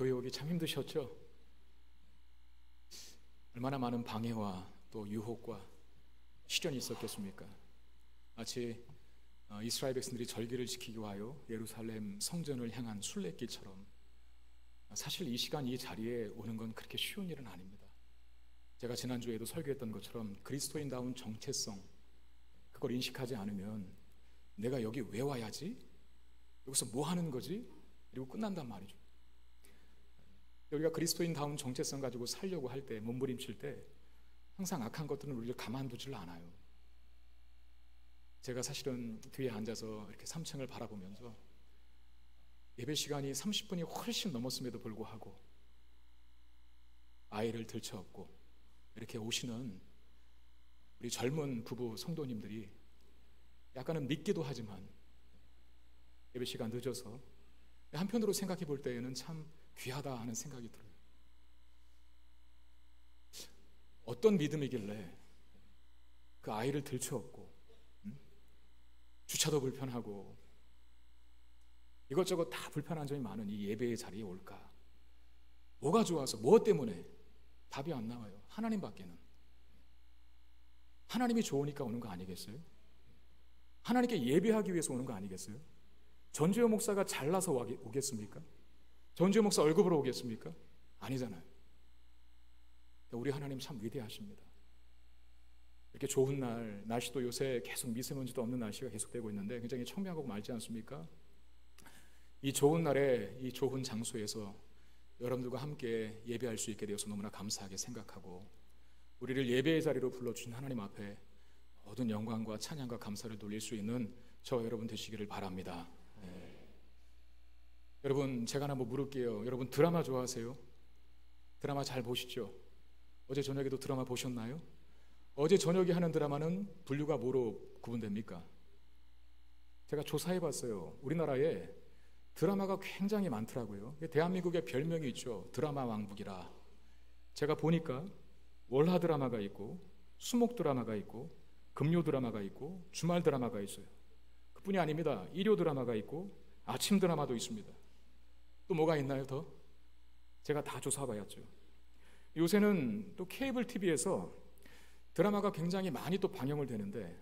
교회 오기 참 힘드셨죠? 얼마나 많은 방해와 또 유혹과 시련이 있었겠습니까? 마치 이스라엘 백성들이 절기를 지키기 위하여 예루살렘 성전을 향한 순례길처럼 사실 이 시간 이 자리에 오는 건 그렇게 쉬운 일은 아닙니다. 제가 지난주에도 설교했던 것처럼 그리스도인다운 정체성, 그걸 인식하지 않으면 내가 여기 왜 와야지? 여기서 뭐 하는 거지? 그리고 끝난단 말이죠. 우리가 그리스도인다운 정체성 가지고 살려고 할 때, 몸부림칠 때 항상 악한 것들은 우리를 가만두질 않아요. 제가 사실은 뒤에 앉아서 이렇게 3층을 바라보면서 예배 시간이 30분이 훨씬 넘었음에도 불구하고 아이를 들쳐업고 이렇게 오시는 우리 젊은 부부 성도님들이 약간은 믿기도 하지만 예배 시간 늦어서 한편으로 생각해 볼 때에는 참 귀하다 하는 생각이 들어요. 어떤 믿음이길래 그 아이를 들쳐업고 주차도 불편하고 이것저것 다 불편한 점이 많은 이 예배의 자리에 올까? 뭐가 좋아서, 무엇 때문에? 답이 안 나와요. 하나님밖에는. 하나님이 좋으니까 오는 거 아니겠어요? 하나님께 예배하기 위해서 오는 거 아니겠어요? 전주현 목사가 잘나서 오겠습니까? 전주현 목사 얼굴 보러 오겠습니까? 아니잖아요. 우리 하나님 참 위대하십니다. 이렇게 좋은 날, 날씨도 요새 계속 미세먼지도 없는 날씨가 계속되고 있는데 굉장히 청명하고 맑지 않습니까? 이 좋은 날에 이 좋은 장소에서 여러분들과 함께 예배할 수 있게 되어서 너무나 감사하게 생각하고, 우리를 예배의 자리로 불러주신 하나님 앞에 모든 영광과 찬양과 감사를 돌릴 수 있는 저와 여러분 되시기를 바랍니다. 여러분, 제가 한번 물을게요. 여러분 드라마 좋아하세요? 드라마 잘 보시죠? 어제 저녁에도 드라마 보셨나요? 어제 저녁에 하는 드라마는 분류가 뭐로 구분됩니까? 제가 조사해봤어요. 우리나라에 드라마가 굉장히 많더라고요. 대한민국의 별명이 있죠. 드라마 왕국이라. 제가 보니까 월화 드라마가 있고, 수목 드라마가 있고, 금요 드라마가 있고, 주말 드라마가 있어요. 그뿐이 아닙니다. 일요 드라마가 있고, 아침 드라마도 있습니다. 또 뭐가 있나요 더? 제가 다 조사해봤죠. 요새는 또 케이블 TV에서 드라마가 굉장히 많이 또 방영을 되는데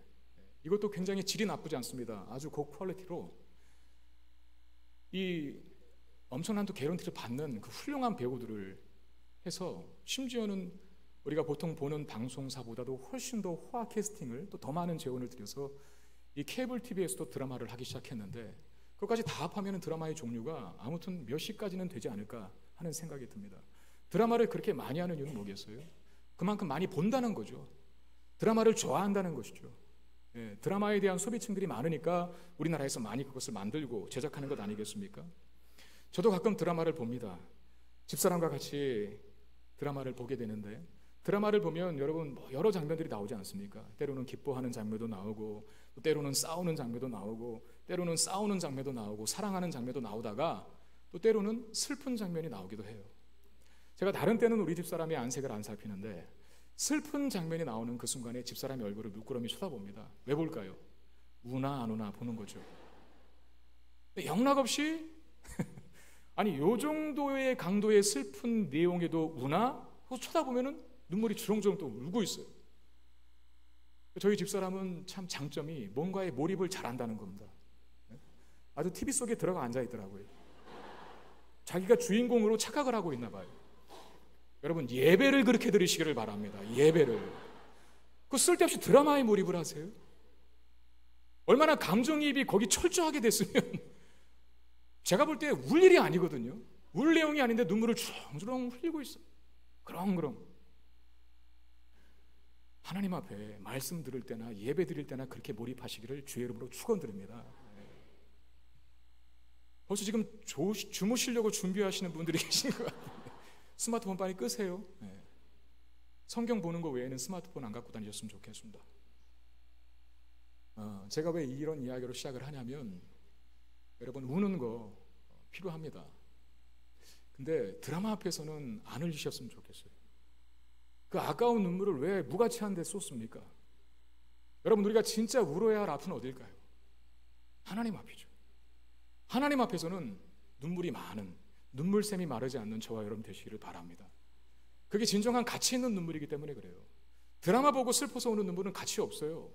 이것도 굉장히 질이 나쁘지 않습니다. 아주 고퀄리티로 이 엄청난 또 개런티를 받는 그 훌륭한 배우들을 해서, 심지어는 우리가 보통 보는 방송사보다도 훨씬 더 호화 캐스팅을 또 더 많은 재원을 들여서 이 케이블 TV에서도 드라마를 하기 시작했는데, 그것까지 다 합하면 드라마의 종류가 아무튼 몇 시까지는 되지 않을까 하는 생각이 듭니다. 드라마를 그렇게 많이 하는 이유는 뭐겠어요? 그만큼 많이 본다는 거죠. 드라마를 좋아한다는 것이죠. 드라마에 대한 소비층들이 많으니까 우리나라에서 많이 그것을 만들고 제작하는 것 아니겠습니까? 저도 가끔 드라마를 봅니다. 집사람과 같이 드라마를 보게 되는데, 드라마를 보면 여러분 여러 장면들이 나오지 않습니까? 때로는 기뻐하는 장면도 나오고, 또 때로는 싸우는 장면도 나오고, 때로는 싸우는 장면도 나오고, 사랑하는 장면도 나오다가 또 때로는 슬픈 장면이 나오기도 해요. 제가 다른 때는 우리 집사람의 안색을 안 살피는데 슬픈 장면이 나오는 그 순간에 집사람의 얼굴을 물끄러미 쳐다봅니다. 왜 볼까요? 우나 안 우나 보는 거죠. 영락없이 아니 요 정도의 강도의 슬픈 내용에도 우나? 쳐다보면은 눈물이 주렁주렁 또 울고 있어요. 저희 집사람은 참 장점이 뭔가에 몰입을 잘한다는 겁니다. 아주 TV 속에 들어가 앉아 있더라고요. 자기가 주인공으로 착각을 하고 있나 봐요. 여러분 예배를 그렇게 들으시기를 바랍니다. 예배를. 그 쓸데없이 드라마에 몰입을 하세요? 얼마나 감정이입이 거기 철저하게 됐으면 제가 볼 때 울 일이 아니거든요. 울 내용이 아닌데 눈물을 주렁주렁 흘리고 있어요. 그렁그렁. 하나님 앞에 말씀 들을 때나 예배 드릴 때나 그렇게 몰입하시기를 주의 이름으로 축원드립니다. 벌써 지금 주무시려고 준비하시는 분들이 계신 것 같아요. 스마트폰 빨리 끄세요. 성경 보는 거 외에는 스마트폰 안 갖고 다니셨으면 좋겠습니다. 제가 왜 이런 이야기로 시작을 하냐면, 여러분 우는 거 필요합니다. 근데 드라마 앞에서는 안 흘리셨으면 좋겠어요. 그 아까운 눈물을 왜 무가치한 데 쏟습니까? 여러분 우리가 진짜 울어야 할 앞은 어딜까요? 하나님 앞이죠. 하나님 앞에서는 눈물이 많은, 눈물샘이 마르지 않는 저와 여러분 되시기를 바랍니다. 그게 진정한 가치 있는 눈물이기 때문에 그래요. 드라마 보고 슬퍼서 오는 눈물은 가치 없어요.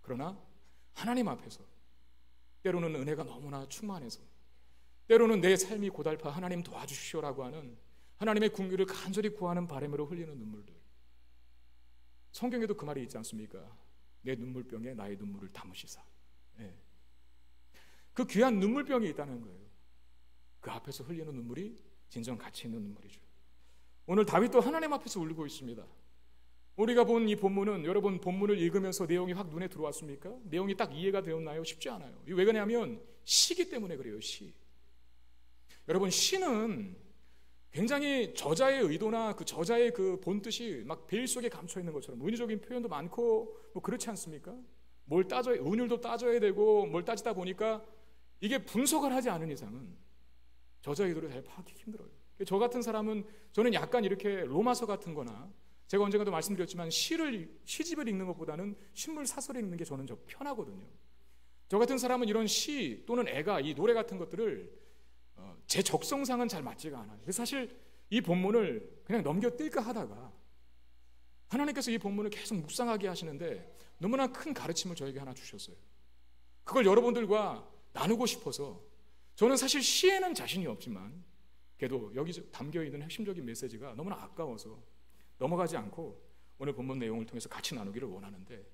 그러나 하나님 앞에서 때로는 은혜가 너무나 충만해서, 때로는 내 삶이 고달파 하나님 도와주시오라고 하는 하나님의 긍휼을 간절히 구하는 바람으로 흘리는 눈물들. 성경에도 그 말이 있지 않습니까? 내 눈물병에 나의 눈물을 담으시사. 네. 그 귀한 눈물병이 있다는 거예요. 그 앞에서 흘리는 눈물이 진정 가치 있는 눈물이죠. 오늘 다윗도 하나님 앞에서 울고 있습니다. 우리가 본 이 본문은, 여러분 본문을 읽으면서 내용이 확 눈에 들어왔습니까? 내용이 딱 이해가 되었나요? 쉽지 않아요. 왜 그러냐면 시기 때문에 그래요. 시. 여러분, 시는 굉장히 저자의 의도나 그 저자의 그 본뜻이 막 베일 속에 감춰 있는 것처럼 은유적인 표현도 많고 뭐 그렇지 않습니까? 뭘 따져야, 은율도 따져야 되고 뭘 따지다 보니까 이게 분석을 하지 않은 이상은 저자의 의도를 잘 파악하기 힘들어요. 저 같은 사람은, 저는 약간 이렇게 로마서 같은 거나, 제가 언젠가도 말씀드렸지만 시집을 읽는 것보다는 신물 사설을 읽는 게 저는 편하거든요. 저 같은 사람은 이런 시 또는 애가, 이 노래 같은 것들을 제 적성상은 잘 맞지가 않아요. 그래서 사실 이 본문을 그냥 넘겨뛸까 하다가 하나님께서 이 본문을 계속 묵상하게 하시는데 너무나 큰 가르침을 저에게 하나 주셨어요. 그걸 여러분들과 나누고 싶어서, 저는 사실 시에는 자신이 없지만 그래도 여기 담겨있는 핵심적인 메시지가 너무나 아까워서 넘어가지 않고 오늘 본문 내용을 통해서 같이 나누기를 원하는데,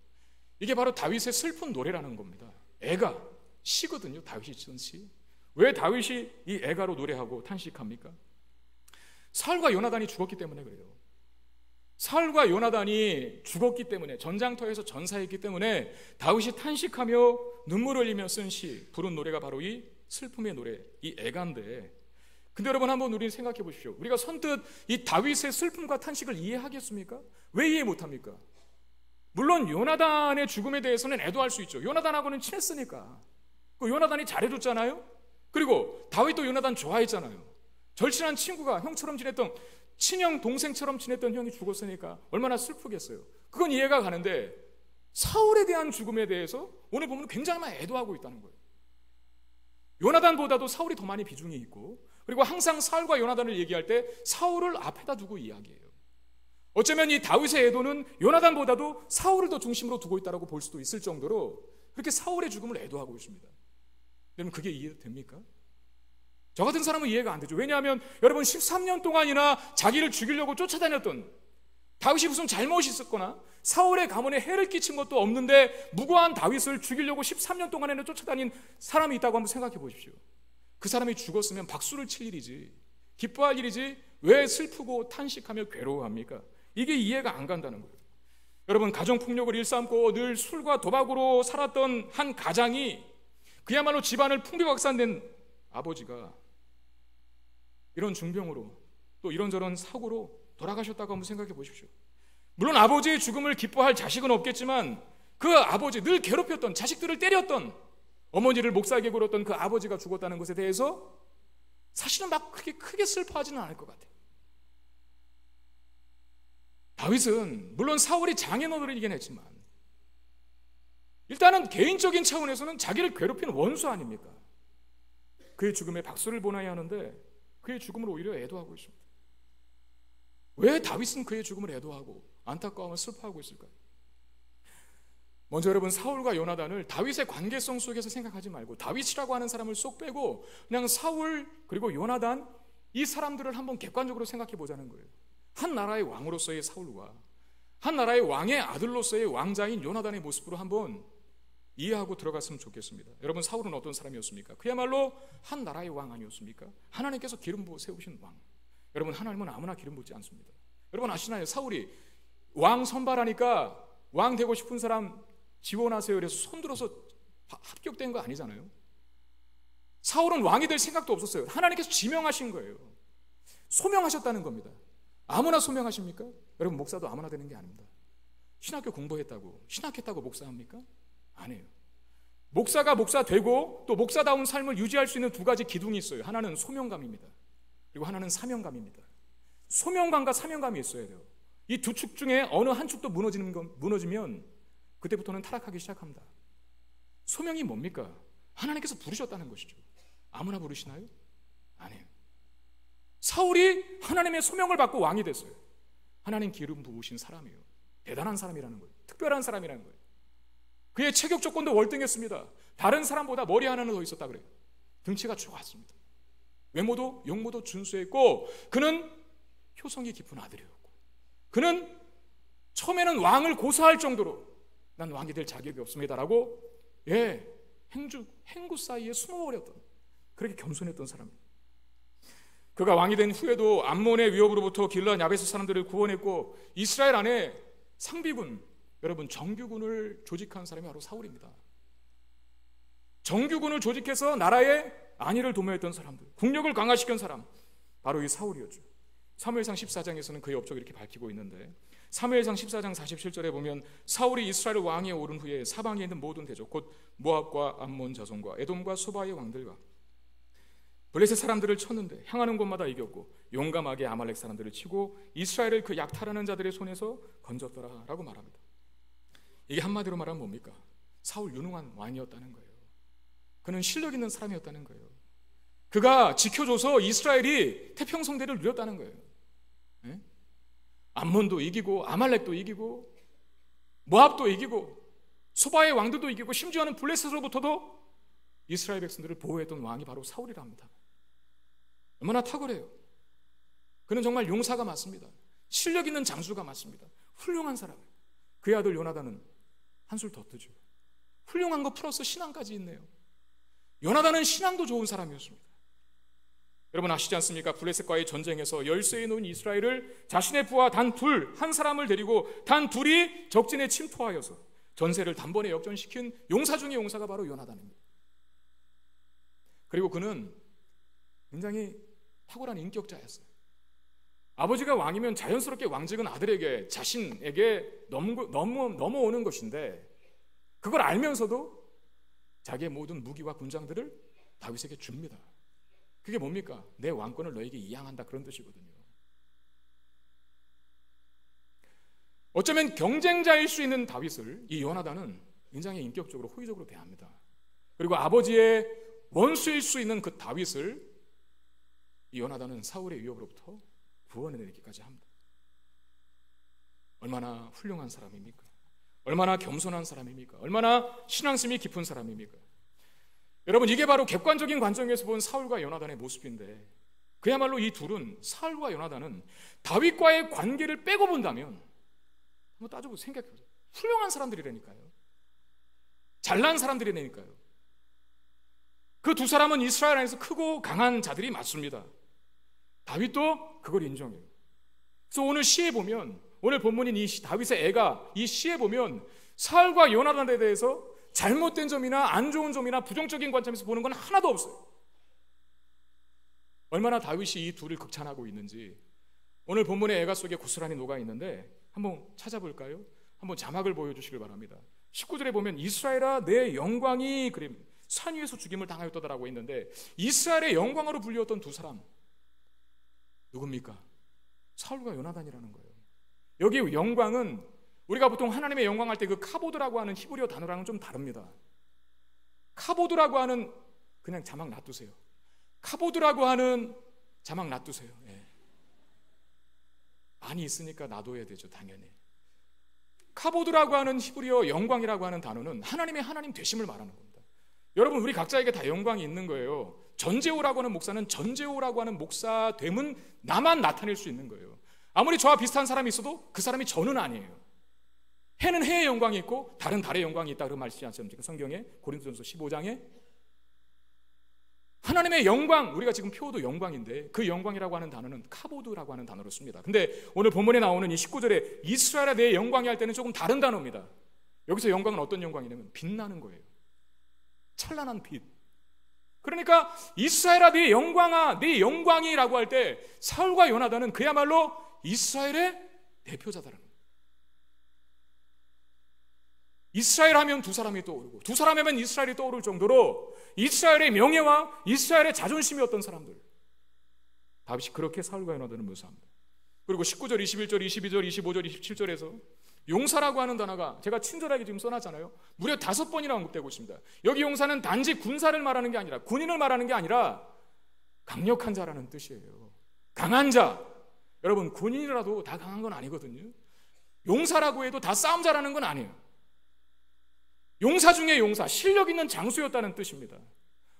이게 바로 다윗의 슬픈 노래라는 겁니다. 애가, 시거든요. 다윗이 쓴 시. 왜 다윗이 이 애가로 노래하고 탄식합니까? 사울과 요나단이 죽었기 때문에 그래요. 사울과 요나단이 죽었기 때문에, 전장터에서 전사했기 때문에 다윗이 탄식하며 눈물을 흘리며 쓴 시, 부른 노래가 바로 이 슬픔의 노래, 이 애가인데, 근데 여러분 한번 우리 생각해 보십시오. 우리가 선뜻 이 다윗의 슬픔과 탄식을 이해하겠습니까? 왜 이해 못합니까? 물론 요나단의 죽음에 대해서는 애도할 수 있죠. 요나단하고는 친했으니까. 그 요나단이 잘해줬잖아요. 그리고 다윗도 요나단 좋아했잖아요. 절친한 친구가, 형처럼 지냈던, 친형 동생처럼 지냈던 형이 죽었으니까 얼마나 슬프겠어요. 그건 이해가 가는데, 사울에 대한 죽음에 대해서 오늘 보면 굉장히 많이 애도하고 있다는 거예요. 요나단보다도 사울이 더 많이 비중이 있고, 그리고 항상 사울과 요나단을 얘기할 때 사울을 앞에다 두고 이야기해요. 어쩌면 이 다윗의 애도는 요나단보다도 사울을 더 중심으로 두고 있다고 볼 수도 있을 정도로 그렇게 사울의 죽음을 애도하고 있습니다. 여러분, 그게 이해됩니까? 저 같은 사람은 이해가 안 되죠. 왜냐하면 여러분, 13년 동안이나 자기를 죽이려고 쫓아다녔던, 다윗이 무슨 잘못이 있었거나 사울의 가문에 해를 끼친 것도 없는데 무고한 다윗을 죽이려고 13년 동안에는 쫓아다닌 사람이 있다고 한번 생각해 보십시오. 그 사람이 죽었으면 박수를 칠 일이지, 기뻐할 일이지, 왜 슬프고 탄식하며 괴로워합니까? 이게 이해가 안 간다는 거예요. 여러분, 가정폭력을 일삼고 늘 술과 도박으로 살았던 한 가장이, 그야말로 집안을 풍비박산된 아버지가 이런 중병으로 또 이런저런 사고로 돌아가셨다고 한번 생각해 보십시오. 물론 아버지의 죽음을 기뻐할 자식은 없겠지만, 그 아버지, 늘 괴롭혔던, 자식들을 때렸던, 어머니를 목살게 굴었던 그 아버지가 죽었다는 것에 대해서 사실은 막 그렇게 크게 슬퍼하지는 않을 것 같아요. 다윗은 물론 사울이 장인어른이긴 했지만 일단은 개인적인 차원에서는 자기를 괴롭힌 원수 아닙니까? 그의 죽음에 박수를 보내야 하는데 그의 죽음을 오히려 애도하고 있습니다. 왜 다윗은 그의 죽음을 애도하고 안타까움을 슬퍼하고 있을까요? 먼저 여러분, 사울과 요나단을 다윗의 관계성 속에서 생각하지 말고 다윗이라고 하는 사람을 쏙 빼고 그냥 사울 그리고 요나단, 이 사람들을 한번 객관적으로 생각해 보자는 거예요. 한 나라의 왕으로서의 사울과 한 나라의 왕의 아들로서의 왕자인 요나단의 모습으로 한번 이해하고 들어갔으면 좋겠습니다. 여러분, 사울은 어떤 사람이었습니까? 그야말로 한 나라의 왕 아니었습니까? 하나님께서 기름 부어 세우신 왕. 여러분, 하나님은 아무나 기름 붓지 않습니다. 여러분 아시나요? 사울이 왕 선발하니까 왕 되고 싶은 사람 지원하세요 그래서 손들어서 합격된 거 아니잖아요. 사울은 왕이 될 생각도 없었어요. 하나님께서 지명하신 거예요. 소명하셨다는 겁니다. 아무나 소명하십니까? 여러분, 목사도 아무나 되는 게 아닙니다. 신학교 공부했다고, 신학했다고 목사합니까? 아니에요. 목사가 목사 되고 또 목사다운 삶을 유지할 수 있는 두 가지 기둥이 있어요. 하나는 소명감입니다. 그리고 하나는 사명감입니다. 소명감과 사명감이 있어야 돼요. 이 두 축 중에 어느 한 축도 무너지면 그때부터는 타락하기 시작합니다. 소명이 뭡니까? 하나님께서 부르셨다는 것이죠. 아무나 부르시나요? 아니에요. 사울이 하나님의 소명을 받고 왕이 됐어요. 하나님 기름 부으신 사람이에요. 대단한 사람이라는 거예요. 특별한 사람이라는 거예요. 그의 체격 조건도 월등했습니다. 다른 사람보다 머리 하나는 더 있었다 그래요. 등치가 좋았습니다. 외모도 용모도 준수했고, 그는 효성이 깊은 아들이었고, 그는 처음에는 왕을 고사할 정도로 난 왕이 될 자격이 없습니다라고 행구 사이에 숨어버렸던, 그렇게 겸손했던 사람입니다. 그가 왕이 된 후에도 암몬의 위협으로부터 길르앗 야베스 사람들을 구원했고, 이스라엘 안에 상비군, 여러분 정규군을 조직한 사람이 바로 사울입니다. 정규군을 조직해서 나라의 안위를 도모했던 사람들, 국력을 강화시킨 사람, 바로 이 사울이었죠. 사무엘상 14장에서는 그의 업적을 이렇게 밝히고 있는데, 사무엘상 14장 47절에 보면 사울이 이스라엘 왕위에 오른 후에 사방에 있는 모든 대적, 곧 모압과 암몬 자손과 에돔과 소바의 왕들과 블레셋 사람들을 쳤는데 향하는 곳마다 이겼고, 용감하게 아말렉 사람들을 치고 이스라엘을 그 약탈하는 자들의 손에서 건졌더라 라고 말합니다. 이게 한마디로 말하면 뭡니까? 사울 유능한 왕이었다는 거예요. 그는 실력 있는 사람이었다는 거예요. 그가 지켜줘서 이스라엘이 태평성대를 누렸다는 거예요. 네? 암몬도 이기고 아말렉도 이기고 모압도 이기고 소바의 왕들도 이기고, 심지어는 블레셋으로부터도 이스라엘 백성들을 보호했던 왕이 바로 사울이랍니다. 얼마나 탁월해요. 그는 정말 용사가 맞습니다. 실력 있는 장수가 맞습니다. 훌륭한 사람이에요. 그의 아들 요나단은 한술 더 뜨죠. 훌륭한 거 플러스 신앙까지 있네요. 요나단은 신앙도 좋은 사람이었습니다. 여러분 아시지 않습니까? 블레셋과의 전쟁에서 열세에 놓인 이스라엘을 자신의 부하 한 사람을 데리고 단 둘이 적진에 침투하여서 전세를 단번에 역전시킨 용사 중의 용사가 바로 요나단입니다. 그리고 그는 굉장히 탁월한 인격자였어요. 아버지가 왕이면 자연스럽게 왕직은 아들에게, 자신에게 넘어오는 것인데, 그걸 알면서도 자기의 모든 무기와 군장들을 다윗에게 줍니다. 그게 뭡니까? 내 왕권을 너에게 이양한다, 그런 뜻이거든요. 어쩌면 경쟁자일 수 있는 다윗을 이 요나단은 굉장히 인격적으로 호의적으로 대합니다. 그리고 아버지의 원수일 수 있는 그 다윗을 이 요나단은 사울의 위협으로부터 구원해내기까지 합니다. 얼마나 훌륭한 사람입니까? 얼마나 겸손한 사람입니까? 얼마나 신앙심이 깊은 사람입니까? 여러분, 이게 바로 객관적인 관점에서 본 사울과 요나단의 모습인데, 그야말로 이 둘은, 사울과 요나단은 다윗과의 관계를 빼고 본다면, 한번 따져보고 생각해보세요. 훌륭한 사람들이라니까요. 잘난 사람들이라니까요. 그 두 사람은 이스라엘 안에서 크고 강한 자들이 맞습니다. 다윗도 그걸 인정해요. 그래서 오늘 시에 보면, 오늘 본문인 이 다윗의 애가 이 시에 보면 사울과 요나단에 대해서 잘못된 점이나 안 좋은 점이나 부정적인 관점에서 보는 건 하나도 없어요. 얼마나 다윗이 이 둘을 극찬하고 있는지 오늘 본문의 애가 속에 고스란히 녹아 있는데, 한번 찾아볼까요? 한번 자막을 보여주시길 바랍니다. 19절에 보면 이스라엘아 내 영광이 산 위에서 죽임을 당하였다라고 했는데, 이스라엘의 영광으로 불리웠던 두 사람 누굽니까? 사울과 요나단이라는 거예요. 여기 영광은 우리가 보통 하나님의 영광할 때 그 카보드라고 하는 히브리어 단어랑은 좀 다릅니다. 카보드라고 하는, 그냥 자막 놔두세요. 카보드라고 하는 자막 놔두세요. 예. 많이 있으니까 놔둬야 되죠, 당연히. 카보드라고 하는 히브리어 영광이라고 하는 단어는 하나님의 하나님 되심을 말하는 겁니다. 여러분, 우리 각자에게 다 영광이 있는 거예요. 전제호라고 하는 목사는 전제호라고 하는 목사됨은 나만 나타낼 수 있는 거예요. 아무리 저와 비슷한 사람이 있어도 그 사람이 저는 아니에요. 해는 해의 영광이 있고 다른 달의 영광이 있다, 그런 말씀이지 않습니까? 성경에 고린도전서 15장에 하나님의 영광, 우리가 지금 표어도 영광인데 그 영광이라고 하는 단어는 카보드라고 하는 단어로 씁니다. 근데 오늘 본문에 나오는 이 19절에 이스라엘아 내 영광이 할 때는 조금 다른 단어입니다. 여기서 영광은 어떤 영광이냐면 빛나는 거예요. 찬란한 빛. 그러니까 이스라엘아 네 영광아, 네 영광이라고 할 때 사울과 요나단은 그야말로 이스라엘의 대표자다라는 거예요. 이스라엘 하면 두 사람이 떠오르고, 두 사람 하면 이스라엘이 떠오를 정도로 이스라엘의 명예와 이스라엘의 자존심이었던 사람들, 다윗이 그렇게 사울과 요나단을 묘사합니다. 그리고 19절, 21절, 22절, 25절, 27절에서 용사라고 하는 단어가 제가 친절하게 지금 써놨잖아요. 무려 5번이나 언급되고 있습니다. 여기 용사는 단지 군사를 말하는 게 아니라, 군인을 말하는 게 아니라 강력한 자라는 뜻이에요. 강한 자, 여러분 군인이라도 다 강한 건 아니거든요. 용사라고 해도 다 싸움 잘하는 건 아니에요. 용사 중에 용사, 실력 있는 장수였다는 뜻입니다.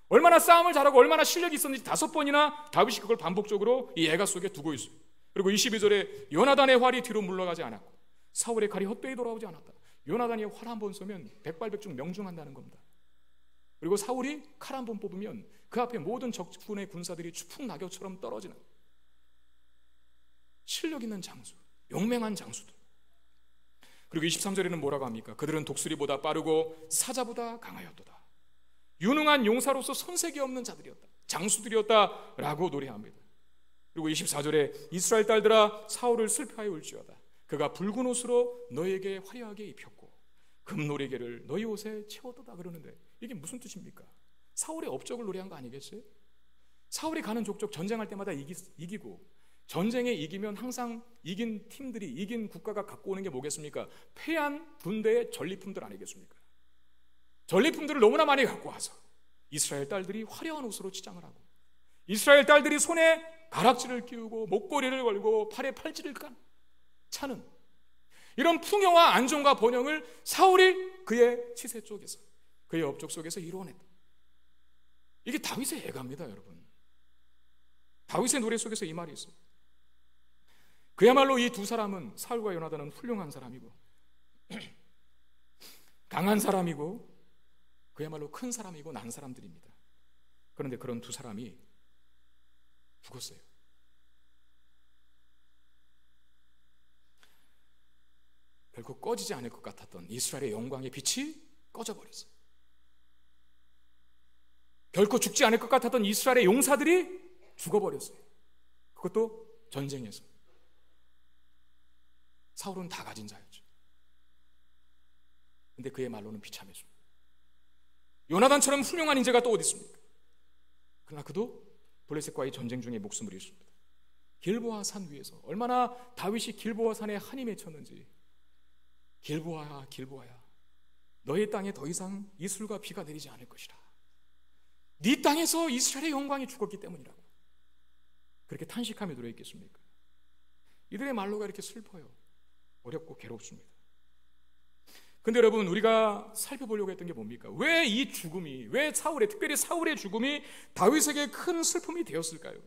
얼마나 싸움을 잘하고 얼마나 실력이 있었는지 5번이나 다윗이 그걸 반복적으로 이 애가 속에 두고 있어요. 그리고 22절에 요나단의 활이 뒤로 물러가지 않았고 사울의 칼이 헛되이 돌아오지 않았다. 요나단이 활 한 번 쏘면 백발백중 명중한다는 겁니다. 그리고 사울이 칼 한 번 뽑으면 그 앞에 모든 적군의 군사들이 추풍 낙엽처럼 떨어지는 실력 있는 장수, 용맹한 장수들. 그리고 23절에는 뭐라고 합니까? 그들은 독수리보다 빠르고 사자보다 강하였도다. 유능한 용사로서 손색이 없는 자들이었다. 장수들이었다라고 노래합니다. 그리고 24절에 이스라엘 딸들아 사울을 슬퍼하여 울지어다. 그가 붉은 옷으로 너에게 화려하게 입혔고 금노래개를 너희 옷에 채웠도다 그러는데 이게 무슨 뜻입니까? 사울의 업적을 노래한 거 아니겠어요? 사울이 가는 족족 전쟁할 때마다 이기고 전쟁에 이기면 항상 이긴 팀들이 이긴 국가가 갖고 오는 게 뭐겠습니까? 패한 군대의 전리품들 아니겠습니까? 전리품들을 너무나 많이 갖고 와서 이스라엘 딸들이 화려한 옷으로 치장을 하고 이스라엘 딸들이 손에 가락지를 끼우고 목걸이를 걸고 팔에 팔찌를 차는 이런 풍요와 안정과 번영을 사울이 그의 치세 쪽에서 그의 업적 속에서 이루어냈다. 이게 다윗의 애가입니다, 여러분. 다윗의 노래 속에서 이 말이 있어요. 그야말로 이 두 사람은 사울과 요나단은 훌륭한 사람이고 강한 사람이고 그야말로 큰 사람이고 난 사람들입니다. 그런데 그런 두 사람이 죽었어요. 결코 꺼지지 않을 것 같았던 이스라엘의 영광의 빛이 꺼져버렸어요. 결코 죽지 않을 것 같았던 이스라엘의 용사들이 죽어버렸어요. 그것도 전쟁에서. 사울은 다 가진 자였죠. 근데 그의 말로는 비참했습니다. 요나단처럼 훌륭한 인재가 또 어디 있습니까? 그러나 그도 블레셋과의 전쟁 중에 목숨을 잃습니다. 길보아 산 위에서 얼마나 다윗이 길보아 산에 한이 맺혔는지. 길보아야 길보아야 너의 땅에 더 이상 이슬과 비가 내리지 않을 것이라. 네 땅에서 이스라엘의 영광이 죽었기 때문이라고 그렇게 탄식하며 노래했겠습니까? 이들의 말로가 이렇게 슬퍼요. 어렵고 괴롭습니다. 근데 여러분 우리가 살펴보려고 했던 게 뭡니까? 왜 이 죽음이, 왜 사울의, 특별히 사울의 죽음이 다윗에게 큰 슬픔이 되었을까요?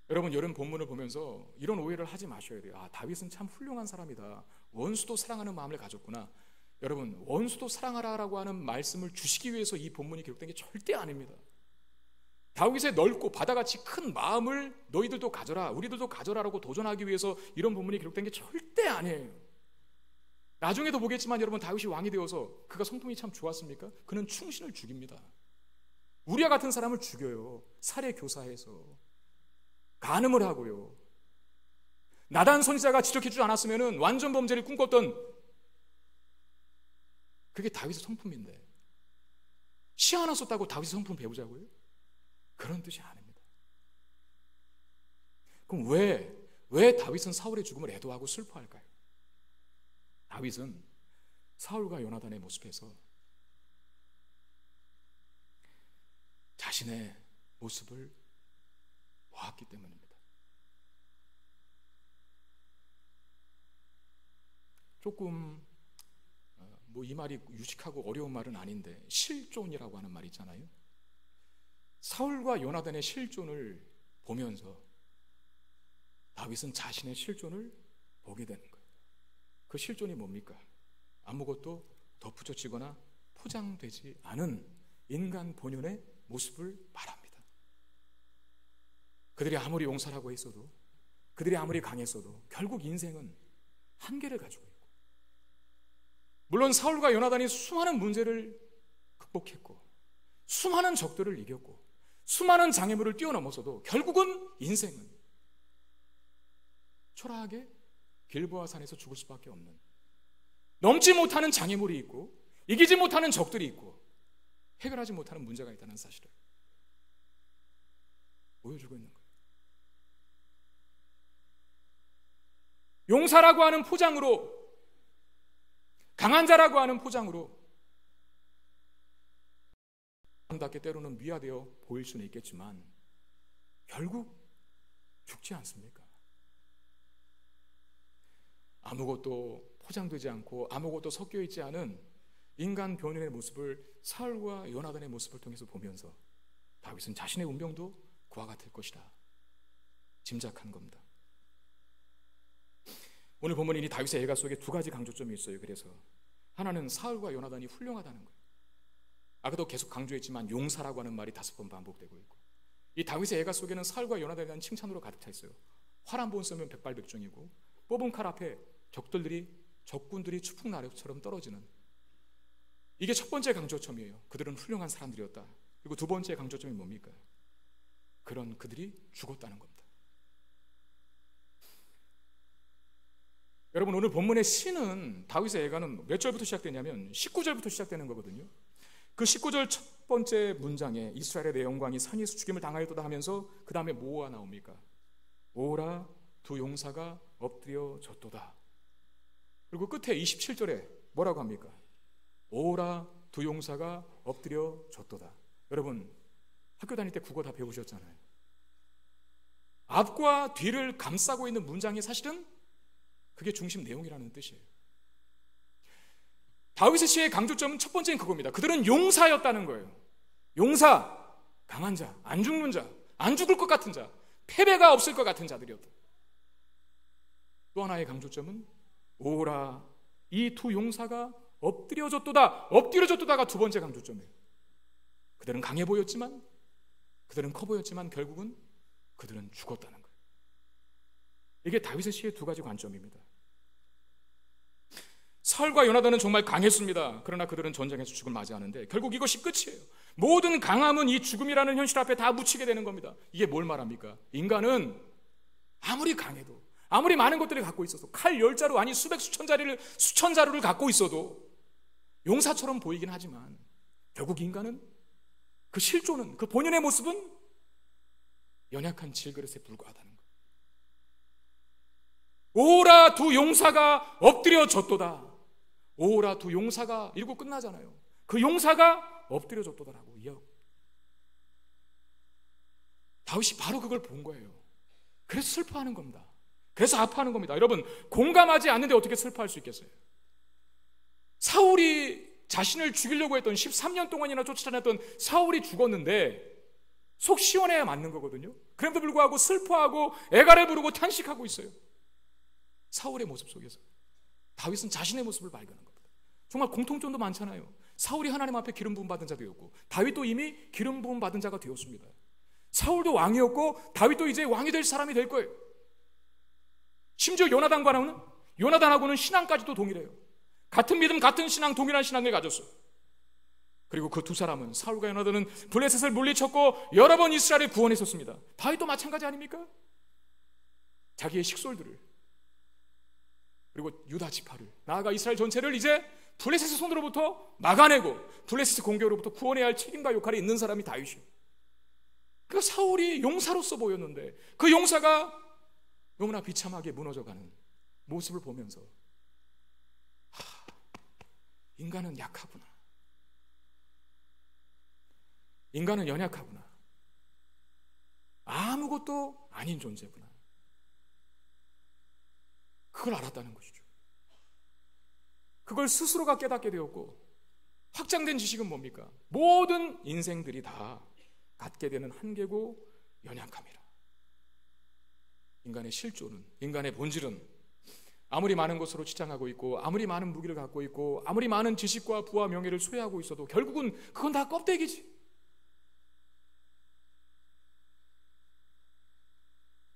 여러분 여름 본문을 보면서 이런 오해를 하지 마셔야 돼요. 아, 다윗은 참 훌륭한 사람이다. 원수도 사랑하는 마음을 가졌구나. 여러분 원수도 사랑하라라고 하는 말씀을 주시기 위해서 이 본문이 기록된 게 절대 아닙니다. 다윗의 넓고 바다같이 큰 마음을 너희들도 가져라, 우리들도 가져라라고 도전하기 위해서 이런 본문이 기록된 게 절대 아니에요. 나중에도 보겠지만 여러분 다윗이 왕이 되어서 그가 성품이 참 좋았습니까? 그는 충신을 죽입니다. 우리와 같은 사람을 죽여요. 살해 교사해서 간음을 하고요. 나단 선지자가 지적해주지 않았으면 완전 범죄를 꿈꿨던 그게 다윗의 성품인데 시 하나 썼다고 다윗의 성품 배우자고요? 그런 뜻이 아닙니다. 그럼 왜 다윗은 사울의 죽음을 애도하고 슬퍼할까요? 다윗은 사울과 요나단의 모습에서 자신의 모습을 보았기 때문입니다. 조금 이 말이 유식하고 어려운 말은 아닌데 실존이라고 하는 말이 있잖아요. 사울과 요나단의 실존을 보면서 다윗은 자신의 실존을 보게 되는 거예요. 그 실존이 뭡니까? 아무것도 덧붙여지거나 포장되지 않은 인간 본연의 모습을 말합니다. 그들이 아무리 용사라고 했어도, 그들이 아무리 강했어도 결국 인생은 한계를 가지고 있고, 물론 사울과 요나단이 수많은 문제를 극복했고 수많은 적들을 이겼고 수많은 장애물을 뛰어넘어서도 결국은 인생은 초라하게 길보아 산에서 죽을 수밖에 없는, 넘지 못하는 장애물이 있고 이기지 못하는 적들이 있고 해결하지 못하는 문제가 있다는 사실을 보여주고 있는 거예요. 용사라고 하는 포장으로, 강한 자라고 하는 포장으로 아름답게 때로는 미화되어 보일 수는 있겠지만 결국 죽지 않습니까? 아무것도 포장되지 않고 아무것도 섞여 있지 않은 인간 변인의 모습을 사울과 요나단의 모습을 통해서 보면서 다윗은 자신의 운명도 그와 같을 것이다 짐작한 겁니다. 오늘 본문은 이 다윗의 애가 속에 두 가지 강조점이 있어요. 그래서 하나는 사울과 요나단이 훌륭하다는 거예요. 아까도 계속 강조했지만 용사라고 하는 말이 5번 반복되고 있고, 이 다윗의 애가 속에는 사울과 요나단에 대한 칭찬으로 가득 차 있어요. 활 한 번 쏘면 백발백중이고 뽑은 칼 앞에 적군들이 추풍나래처럼 떨어지는, 이게 첫 번째 강조점이에요. 그들은 훌륭한 사람들이었다. 그리고 두 번째 강조점이 뭡니까? 그런 그들이 죽었다는 겁니다. 여러분, 오늘 본문의 시는, 다윗의 애가는 몇 절부터 시작되냐면 19절부터 시작되는 거거든요. 그 19절 첫 번째 문장에 이스라엘의 내 영광이 산에서 죽임을 당하였도다 하면서 그 다음에 뭐가 나옵니까? 오라 두 용사가 엎드려졌도다. 그리고 끝에 27절에 뭐라고 합니까? 오라 두 용사가 엎드려졌도다. 여러분, 학교 다닐 때 국어 다 배우셨잖아요. 앞과 뒤를 감싸고 있는 문장이 사실은 그게 중심 내용이라는 뜻이에요. 다윗의 시의 강조점은 첫 번째는 그겁니다. 그들은 용사였다는 거예요. 용사, 강한 자, 안 죽는 자, 안 죽을 것 같은 자, 패배가 없을 것 같은 자들이었다. 또 하나의 강조점은 오라 이 두 용사가 엎드려졌도다가 두 번째 강조점이에요. 그들은 강해 보였지만, 그들은 커 보였지만 결국은 그들은 죽었다는 거예요. 이게 다윗의 시의 두 가지 관점입니다. 사울과 요나단은 정말 강했습니다. 그러나 그들은 전쟁에서 죽음을 맞이하는데 결국 이것이 끝이에요. 모든 강함은 이 죽음이라는 현실 앞에 다 묻히게 되는 겁니다. 이게 뭘 말합니까? 인간은 아무리 강해도, 아무리 많은 것들을 갖고 있어도, 칼 10자루 아니 수천 자루를 갖고 있어도 용사처럼 보이긴 하지만 결국 인간은, 그 실존은, 그 본연의 모습은 연약한 질그릇에 불과하다는 거예요. 오라 두 용사가 엎드려졌도다. 오라 두 용사가 이러고 끝나잖아요. 그 용사가 엎드려졌도다라고 이야기해요. 다윗이 바로 그걸 본 거예요. 그래서 슬퍼하는 겁니다. 그래서 아파하는 겁니다. 여러분, 공감하지 않는데 어떻게 슬퍼할 수 있겠어요? 사울이 자신을 죽이려고 했던 13년 동안이나 쫓아다녔던 사울이 죽었는데 속 시원해야 맞는 거거든요. 그럼에도 불구하고 슬퍼하고 애가를 부르고 탄식하고 있어요. 사울의 모습 속에서 다윗은 자신의 모습을 발견한 겁니다. 정말 공통점도 많잖아요. 사울이 하나님 앞에 기름 부음 받은 자 되었고 다윗도 이미 기름 부음 받은 자가 되었습니다. 사울도 왕이었고 다윗도 이제 왕이 될 사람이 될 거예요. 심지어 요나단하고는 신앙까지도 동일해요. 같은 믿음, 같은 신앙, 동일한 신앙을 가졌어요. 그리고 그 두 사람은, 사울과 요나단은 블레셋을 물리쳤고 여러 번 이스라엘을 구원했었습니다. 다윗도 마찬가지 아닙니까? 자기의 식솔들을, 그리고 유다 지파를, 나아가 이스라엘 전체를 이제 블레셋의 손으로부터 막아내고 블레셋의 공격으로부터 구원해야 할 책임과 역할이 있는 사람이 다윗이에요. 그 사울이 용사로서 보였는데 그 용사가 너무나 비참하게 무너져가는 모습을 보면서 인간은 약하구나, 인간은 연약하구나, 아무것도 아닌 존재구나, 그걸 알았다는 것이죠. 그걸 스스로가 깨닫게 되었고, 확장된 지식은 뭡니까? 모든 인생들이 다 갖게 되는 한계고 연약함이라. 인간의 실존은, 인간의 본질은 아무리 많은 것으로 치장하고 있고 아무리 많은 무기를 갖고 있고 아무리 많은 지식과 부와 명예를 소유하고 있어도 결국은 그건 다 껍데기지.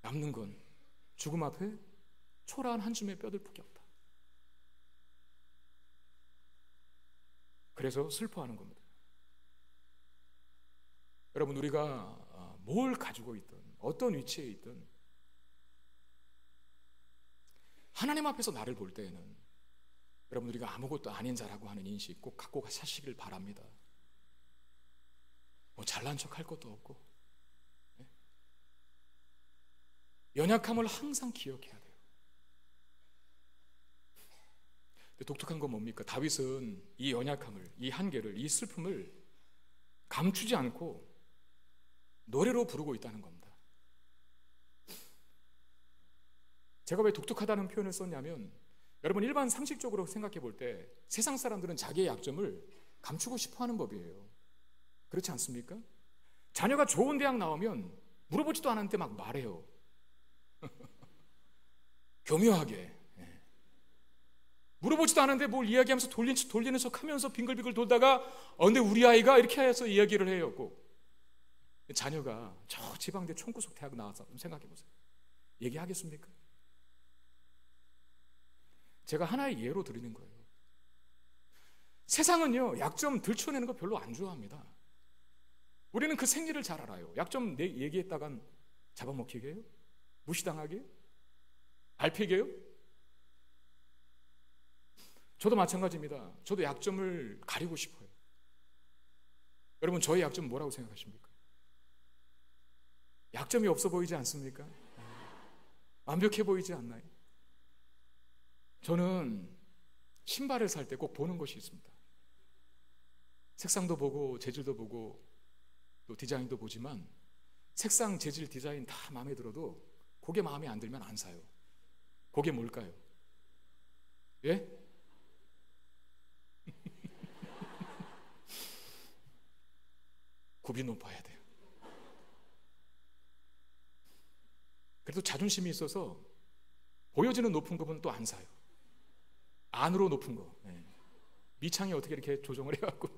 남는 건 죽음 앞에 초라한 한 줌의 뼈들밖에 없다. 그래서 슬퍼하는 겁니다. 여러분, 우리가 뭘 가지고 있든 어떤 위치에 있든 하나님 앞에서 나를 볼 때에는 여러분, 우리가 아무것도 아닌 자라고 하는 인식 꼭 갖고 사시길 바랍니다. 뭐 잘난 척 할 것도 없고, 연약함을 항상 기억해야 돼요. 근데 독특한 건 뭡니까? 다윗은 이 연약함을, 이 한계를, 이 슬픔을 감추지 않고 노래로 부르고 있다는 겁니다. 제가 왜 독특하다는 표현을 썼냐면, 여러분 일반 상식적으로 생각해 볼 때 세상 사람들은 자기의 약점을 감추고 싶어 하는 법이에요. 그렇지 않습니까? 자녀가 좋은 대학 나오면 물어보지도 않았는데 막 말해요. 교묘하게. 물어보지도 않았는데 뭘 이야기하면서 돌리는 척 하면서 빙글빙글 돌다가 근데 우리 아이가 이렇게 해서 이야기를 해요. 꼭. 자녀가 저 지방대 총구석 대학 나와서 생각해 보세요. 얘기하겠습니까? 제가 하나의 예로 드리는 거예요. 세상은요, 약점 들춰내는 거 별로 안 좋아합니다. 우리는 그 생리를 잘 알아요. 약점 얘기했다간 잡아먹히게 해요? 무시당하게? 밟히게 해요? 저도 마찬가지입니다. 저도 약점을 가리고 싶어요. 여러분, 저의 약점은 뭐라고 생각하십니까? 약점이 없어 보이지 않습니까? 완벽해 보이지 않나요? 저는 신발을 살 때 꼭 보는 것이 있습니다. 색상도 보고 재질도 보고 또 디자인도 보지만, 색상, 재질, 디자인 다 마음에 들어도 그게 마음에 안 들면 안 사요. 그게 뭘까요? 예? 굽이 높아야 돼요. 그래도 자존심이 있어서 보여지는 높은 굽은 또 안 사요. 안으로 높은 거. 미창이 어떻게 이렇게 조정을 해갖고.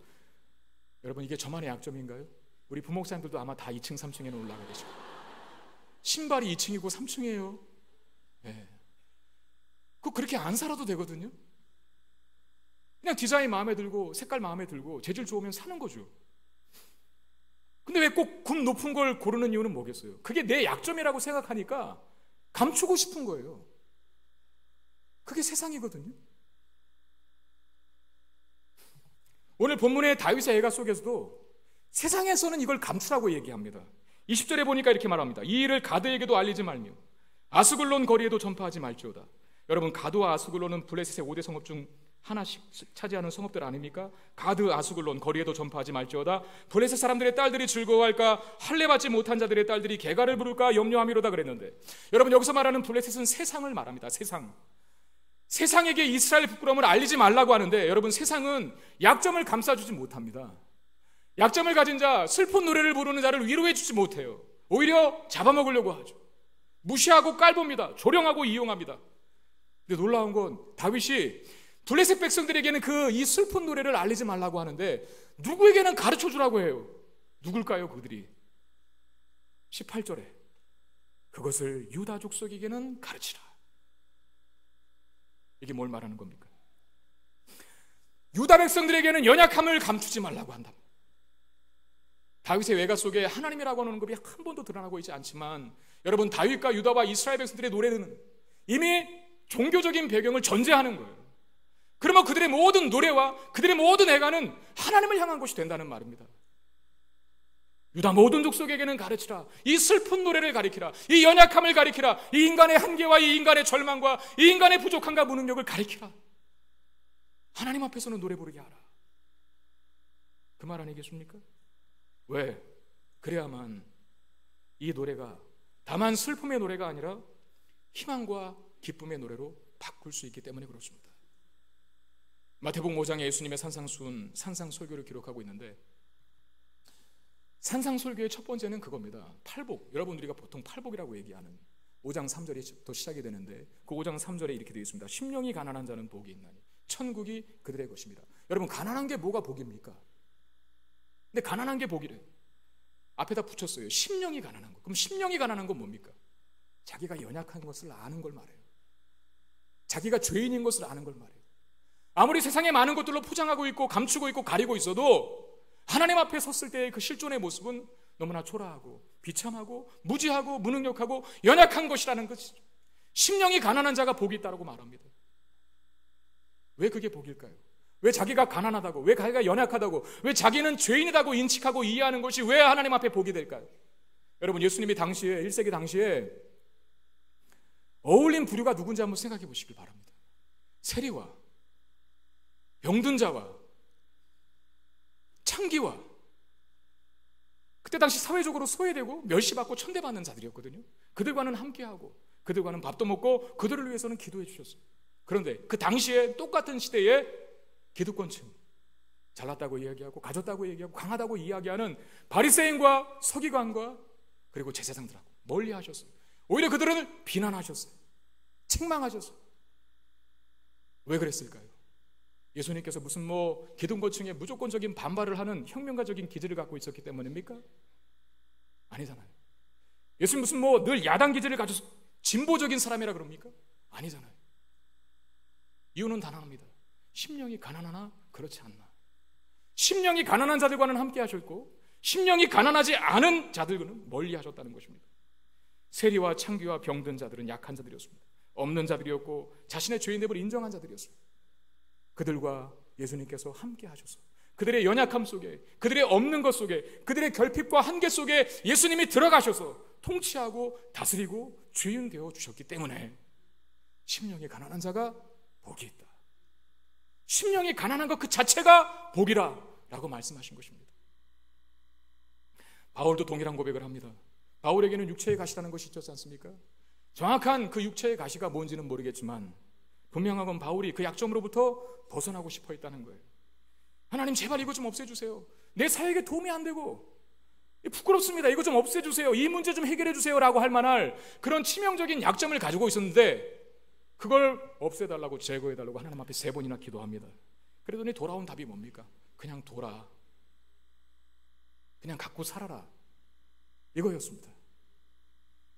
여러분, 이게 저만의 약점인가요? 우리 부목사님들도 아마 다 2층 3층에는 올라가 계시고, 신발이 2층이고 3층이에요. 그렇게 안 살아도 되거든요. 그냥 디자인 마음에 들고 색깔 마음에 들고 재질 좋으면 사는 거죠. 근데 왜 꼭 굽 높은 걸 고르는 이유는 뭐겠어요? 그게 내 약점이라고 생각하니까 감추고 싶은 거예요. 그게 세상이거든요. 오늘 본문의 다윗의 애가 속에서도 세상에서는 이걸 감추라고 얘기합니다. 20절에 보니까 이렇게 말합니다. 이 일을 가드에게도 알리지 말며 아스글론 거리에도 전파하지 말지어다. 여러분, 가드와 아스글론은 블레셋의 5대 성읍 중 하나씩 차지하는 성읍들 아닙니까? 가드, 아스글론 거리에도 전파하지 말지어다. 블레셋 사람들의 딸들이 즐거워할까? 할례받지 못한 자들의 딸들이 개가를 부를까 염려함이로다 그랬는데, 여러분, 여기서 말하는 블레셋은 세상을 말합니다. 세상에게 이스라엘 부끄러움을 알리지 말라고 하는데, 여러분, 세상은 약점을 감싸주지 못합니다. 약점을 가진 자, 슬픈 노래를 부르는 자를 위로해 주지 못해요. 오히려 잡아먹으려고 하죠. 무시하고 깔봅니다. 조령하고 이용합니다. 근데 놀라운 건 다윗이 블레셋 백성들에게는 이 슬픈 노래를 알리지 말라고 하는데 누구에게는 가르쳐 주라고 해요. 누굴까요? 그들이 18절에 그것을 유다 족속에게는 가르치라. 이게 뭘 말하는 겁니까? 유다 백성들에게는 연약함을 감추지 말라고 한다. 다윗의 외가 속에 하나님이라고 하는 것이 한 번도 드러나고 있지 않지만, 여러분, 다윗과 유다와 이스라엘 백성들의 노래는 이미 종교적인 배경을 전제하는 거예요. 그러면 그들의 모든 노래와 그들의 모든 애가는 하나님을 향한 것이 된다는 말입니다. 유다 모든 족속에게는 가르치라. 이 슬픈 노래를 가리키라. 이 연약함을 가리키라. 이 인간의 한계와 이 인간의 절망과 이 인간의 부족함과 무능력을 가리키라. 하나님 앞에서는 노래 부르게 하라. 그 말 아니겠습니까? 왜? 그래야만 이 노래가 다만 슬픔의 노래가 아니라 희망과 기쁨의 노래로 바꿀 수 있기 때문에 그렇습니다. 마태복음 5장에 예수님의 산상설교를 기록하고 있는데, 산상설교의 첫 번째는 그겁니다. 팔복. 여러분, 우리가 보통 팔복이라고 얘기하는 5장 3절부터 시작이 되는데, 그 5장 3절에 이렇게 되어 있습니다. 심령이 가난한 자는 복이 있나니 천국이 그들의 것입니다. 여러분, 가난한 게 뭐가 복입니까? 근데 가난한 게 복이래요. 앞에다 붙였어요. 심령이 가난한 거. 그럼 심령이 가난한 건 뭡니까? 자기가 연약한 것을 아는 걸 말해요. 자기가 죄인인 것을 아는 걸 말해요. 아무리 세상에 많은 것들로 포장하고 있고 감추고 있고 가리고 있어도 하나님 앞에 섰을 때의 그 실존의 모습은 너무나 초라하고 비참하고 무지하고 무능력하고 연약한 것이라는 것이죠. 심령이 가난한 자가 복이 있다고 말합니다. 왜 그게 복일까요? 왜 자기가 가난하다고, 왜 자기가 연약하다고, 왜 자기는 죄인이라고 인식하고 이해하는 것이 왜 하나님 앞에 복이 될까요? 여러분, 예수님이 당시에 1세기 당시에 어울린 부류가 누군지 한번 생각해 보시길 바랍니다. 세리와 병든 자와 창기와, 그때 당시 사회적으로 소외되고 멸시받고 천대받는 자들이었거든요. 그들과는 함께하고 그들과는 밥도 먹고 그들을 위해서는 기도해 주셨어요. 그런데 그 당시에 똑같은 시대에 기득권층, 잘났다고 이야기하고 가졌다고 얘기하고 강하다고 이야기하는 바리새인과 서기관과 그리고 제사장들하고 멀리 하셨어요. 오히려 그들은 비난하셨어요. 책망하셨어요. 왜 그랬을까요? 예수님께서 무슨 기득권층에 무조건적인 반발을 하는 혁명가적인 기질을 갖고 있었기 때문입니까? 아니잖아요. 예수님 무슨 늘 야당 기질을 가져서 진보적인 사람이라 그럽니까? 아니잖아요. 이유는 단 하나입니다. 심령이 가난하나 그렇지 않나. 심령이 가난한 자들과는 함께 하셨고 심령이 가난하지 않은 자들과는 멀리 하셨다는 것입니다. 세리와 창기와 병든 자들은 약한 자들이었습니다. 없는 자들이었고 자신의 죄인됨을 인정한 자들이었습니다. 그들과 예수님께서 함께 하셔서 그들의 연약함 속에, 그들의 없는 것 속에, 그들의 결핍과 한계 속에 예수님이 들어가셔서 통치하고 다스리고 주인 되어 주셨기 때문에 심령이 가난한 자가 복이 있다. 심령이 가난한 것 그 자체가 복이라 라고 말씀하신 것입니다. 바울도 동일한 고백을 합니다. 바울에게는 육체의 가시라는 것이 있지 않습니까? 정확한 그 육체의 가시가 뭔지는 모르겠지만 분명한 건 바울이 그 약점으로부터 벗어나고 싶어 했다는 거예요. 하나님 제발 이거 좀 없애주세요. 내 사역에 도움이 안 되고 부끄럽습니다. 이거 좀 없애주세요. 이 문제 좀 해결해 주세요 라고 할 만할 그런 치명적인 약점을 가지고 있었는데 그걸 없애달라고 제거해달라고 하나님 앞에 3번이나 기도합니다. 그러더니 돌아온 답이 뭡니까? 그냥 둬라. 그냥 갖고 살아라. 이거였습니다.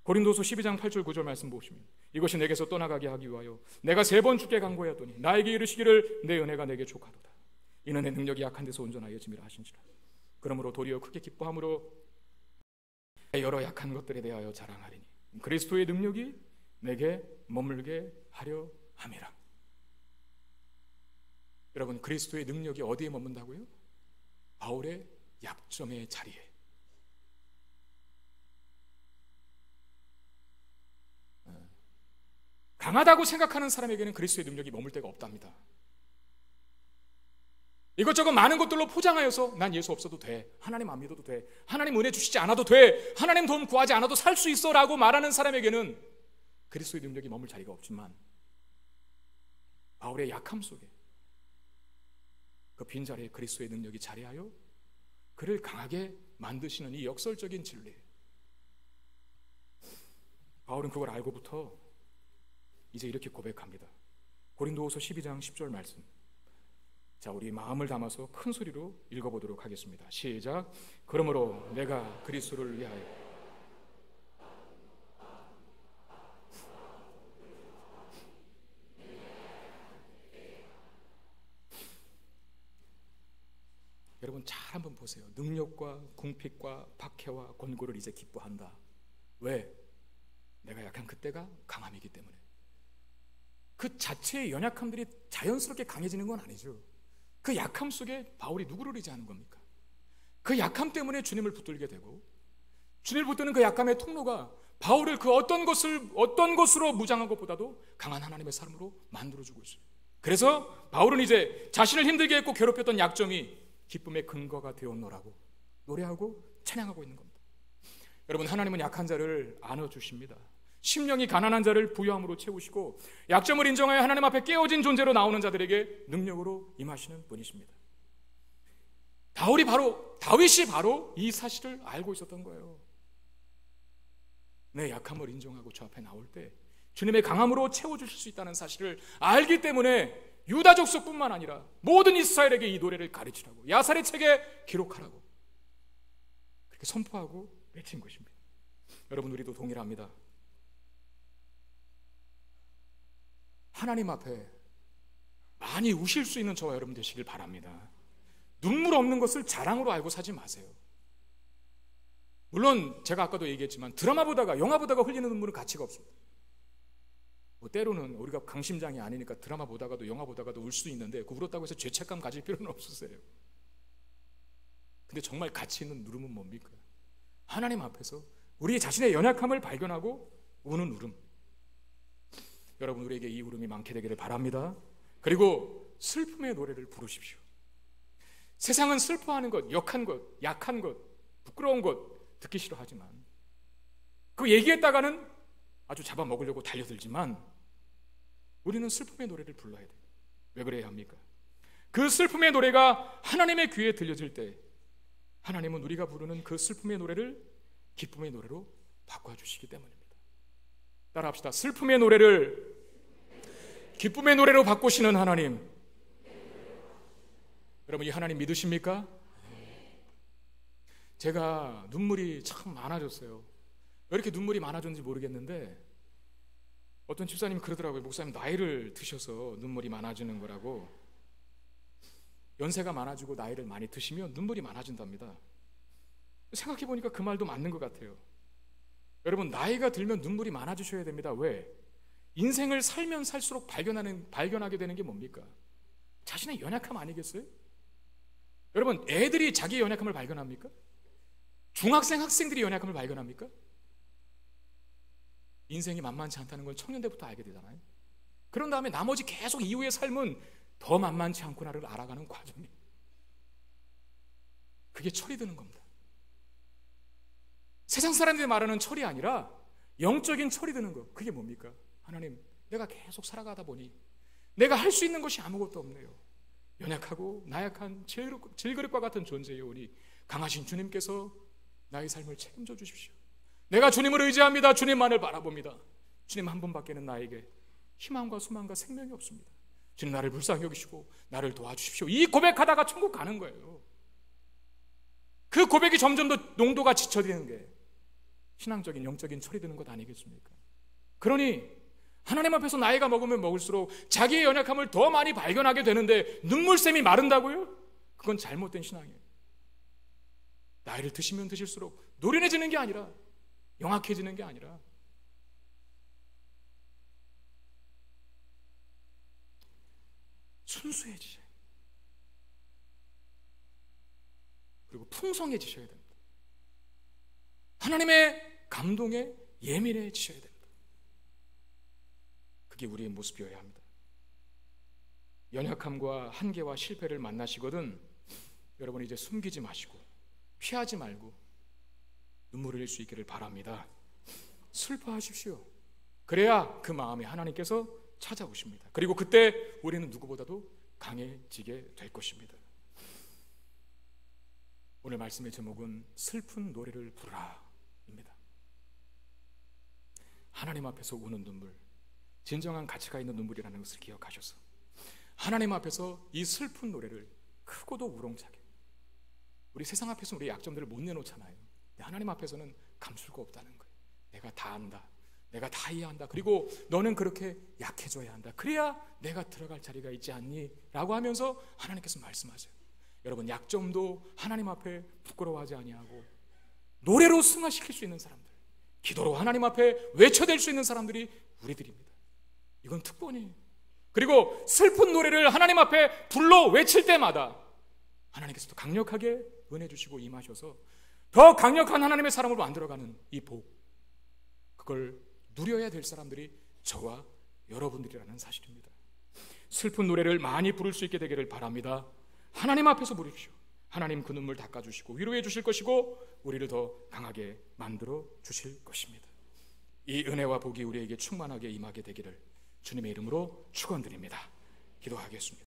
고린도서 12장 8절 9절 말씀 보시면 이것이 내게서 떠나가게 하기 위하여 내가 3번 주께 간구하였더니 나에게 이르시기를 내 은혜가 내게 족하도다. 이는 내 능력이 약한 데서 온전하여 짐이라 하신지라. 그러므로 도리어 크게 기뻐함으로 여러 약한 것들에 대하여 자랑하리니 그리스도의 능력이 내게 머물게 하려 함이라. 여러분, 그리스도의 능력이 어디에 머문다고요? 바울의 약점의 자리에. 강하다고 생각하는 사람에게는 그리스도의 능력이 머물 데가 없답니다. 이것저것 많은 것들로 포장하여서 난 예수 없어도 돼, 하나님 안 믿어도 돼, 하나님 은혜 주시지 않아도 돼, 하나님 도움 구하지 않아도 살 수 있어 라고 말하는 사람에게는 그리스도의 능력이 머물 자리가 없지만 바울의 약함 속에 그 빈자리에 그리스도의 능력이 자리하여 그를 강하게 만드시는 이 역설적인 진리. 바울은 그걸 알고부터 이제 이렇게 고백합니다. 고린도후서 12장 10절 말씀. 자, 우리 마음을 담아서 큰 소리로 읽어보도록 하겠습니다. 시작. 그러므로 내가 그리스도를 위하여 여러분 잘 한번 보세요. 능력과 궁핍과 박해와 권고를 이제 기뻐한다. 왜? 내가 약한 그때가 강함이기 때문에. 그 자체의 연약함들이 자연스럽게 강해지는 건 아니죠. 그 약함 속에 바울이 누구를 의지하는 겁니까? 그 약함 때문에 주님을 붙들게 되고 주님을 붙드는 그 약함의 통로가 바울을 그 어떤 것으로 무장한 것보다도 강한 하나님의 사람으로 만들어주고 있어요. 그래서 바울은 이제 자신을 힘들게 했고 괴롭혔던 약점이 기쁨의 근거가 되었노라고 노래하고 찬양하고 있는 겁니다. 여러분, 하나님은 약한 자를 안아주십니다. 심령이 가난한 자를 부유함으로 채우시고 약점을 인정하여 하나님 앞에 깨어진 존재로 나오는 자들에게 능력으로 임하시는 분이십니다. 다윗이 바로 이 사실을 알고 있었던 거예요. 내 약함을 인정하고 저 앞에 나올 때 주님의 강함으로 채워주실 수 있다는 사실을 알기 때문에 유다 족속뿐만 아니라 모든 이스라엘에게 이 노래를 가르치라고, 야살의 책에 기록하라고 그렇게 선포하고 외친 것입니다. 여러분, 우리도 동일합니다. 하나님 앞에 많이 우실 수 있는 저와 여러분 되시길 바랍니다. 눈물 없는 것을 자랑으로 알고 사지 마세요. 물론 제가 아까도 얘기했지만 드라마 보다가 영화 보다가 흘리는 눈물은 가치가 없습니다. 때로는 우리가 강심장이 아니니까 드라마 보다가도 영화 보다가도 울 수 있는데 그 울었다고 해서 죄책감 가질 필요는 없으세요. 근데 정말 가치 있는 울음은 뭡니까? 하나님 앞에서 우리 자신의 연약함을 발견하고 우는 울음. 여러분, 우리에게 이 울음이 많게 되기를 바랍니다. 그리고 슬픔의 노래를 부르십시오. 세상은 슬퍼하는 것, 역한 것, 약한 것, 부끄러운 것 듣기 싫어하지만 그 얘기했다가는 아주 잡아먹으려고 달려들지만 우리는 슬픔의 노래를 불러야 돼요. 왜 그래야 합니까? 그 슬픔의 노래가 하나님의 귀에 들려질 때 하나님은 우리가 부르는 그 슬픔의 노래를 기쁨의 노래로 바꿔주시기 때문입니다. 따라합시다. 슬픔의 노래를 기쁨의 노래로 바꾸시는 하나님. 여러분, 이 하나님 믿으십니까? 제가 눈물이 참 많아졌어요. 왜 이렇게 눈물이 많아졌는지 모르겠는데 어떤 집사님이 그러더라고요. 목사님, 나이를 드셔서 눈물이 많아지는 거라고. 연세가 많아지고 나이를 많이 드시면 눈물이 많아진답니다. 생각해보니까 그 말도 맞는 것 같아요. 여러분, 나이가 들면 눈물이 많아지셔야 됩니다. 왜? 인생을 살면 살수록 발견하게 되는 게 뭡니까? 자신의 연약함 아니겠어요? 여러분, 애들이 자기의 연약함을 발견합니까? 중학생, 학생들이 연약함을 발견합니까? 인생이 만만치 않다는 걸 청년 때부터 알게 되잖아요. 그런 다음에 나머지 계속 이후의 삶은 더 만만치 않구나를 알아가는 과정이에요. 그게 철이 드는 겁니다. 세상 사람들이 말하는 철이 아니라 영적인 철이 드는 거. 그게 뭡니까? 하나님, 내가 계속 살아가다 보니 내가 할 수 있는 것이 아무것도 없네요. 연약하고 나약한 질그릇과 같은 존재요. 우리 강하신 주님께서 나의 삶을 책임져 주십시오. 내가 주님을 의지합니다. 주님만을 바라봅니다. 주님 한 분밖에는 나에게 희망과 소망과 생명이 없습니다. 주님, 나를 불쌍히 여기시고 나를 도와주십시오. 이 고백하다가 천국 가는 거예요. 그 고백이 점점 더 농도가 지쳐지는 게 신앙적인 영적인 철이 드는 것 아니겠습니까? 그러니 하나님 앞에서 나이가 먹으면 먹을수록 자기의 연약함을 더 많이 발견하게 되는데 눈물샘이 마른다고요? 그건 잘못된 신앙이에요. 나이를 드시면 드실수록 노련해지는 게 아니라, 영악해지는 게 아니라 순수해지셔야 돼요. 그리고 풍성해지셔야 됩니다. 하나님의 감동에 예민해지셔야 됩니다. 그게 우리의 모습이어야 합니다. 연약함과 한계와 실패를 만나시거든 여러분, 이제 숨기지 마시고 피하지 말고 눈물을 흘릴 수 있기를 바랍니다. 슬퍼하십시오. 그래야 그 마음에 하나님께서 찾아오십니다. 그리고 그때 우리는 누구보다도 강해지게 될 것입니다. 오늘 말씀의 제목은 슬픈 노래를 부르라 입니다. 하나님 앞에서 우는 눈물, 진정한 가치가 있는 눈물이라는 것을 기억하셔서 하나님 앞에서 이 슬픈 노래를 크고도 우렁차게, 우리 세상 앞에서 우리 약점들을 못 내놓잖아요. 하나님 앞에서는 감출 거 없다는 거예요. 내가 다 안다, 내가 다 이해한다, 그리고 너는 그렇게 약해져야 한다, 그래야 내가 들어갈 자리가 있지 않니? 라고 하면서 하나님께서 말씀하세요. 여러분, 약점도 하나님 앞에 부끄러워하지 아니하고 노래로 승화시킬 수 있는 사람들, 기도로 하나님 앞에 외쳐댈 수 있는 사람들이 우리들입니다. 이건 특권이에요. 그리고 슬픈 노래를 하나님 앞에 불러 외칠 때마다 하나님께서도 강력하게 은혜 주시고 임하셔서 더 강력한 하나님의 사람으로 만들어가는 이 복, 그걸 누려야 될 사람들이 저와 여러분들이라는 사실입니다. 슬픈 노래를 많이 부를 수 있게 되기를 바랍니다. 하나님 앞에서 부르십시오. 하나님 그 눈물 닦아주시고 위로해 주실 것이고 우리를 더 강하게 만들어 주실 것입니다. 이 은혜와 복이 우리에게 충만하게 임하게 되기를 주님의 이름으로 축원드립니다. 기도하겠습니다.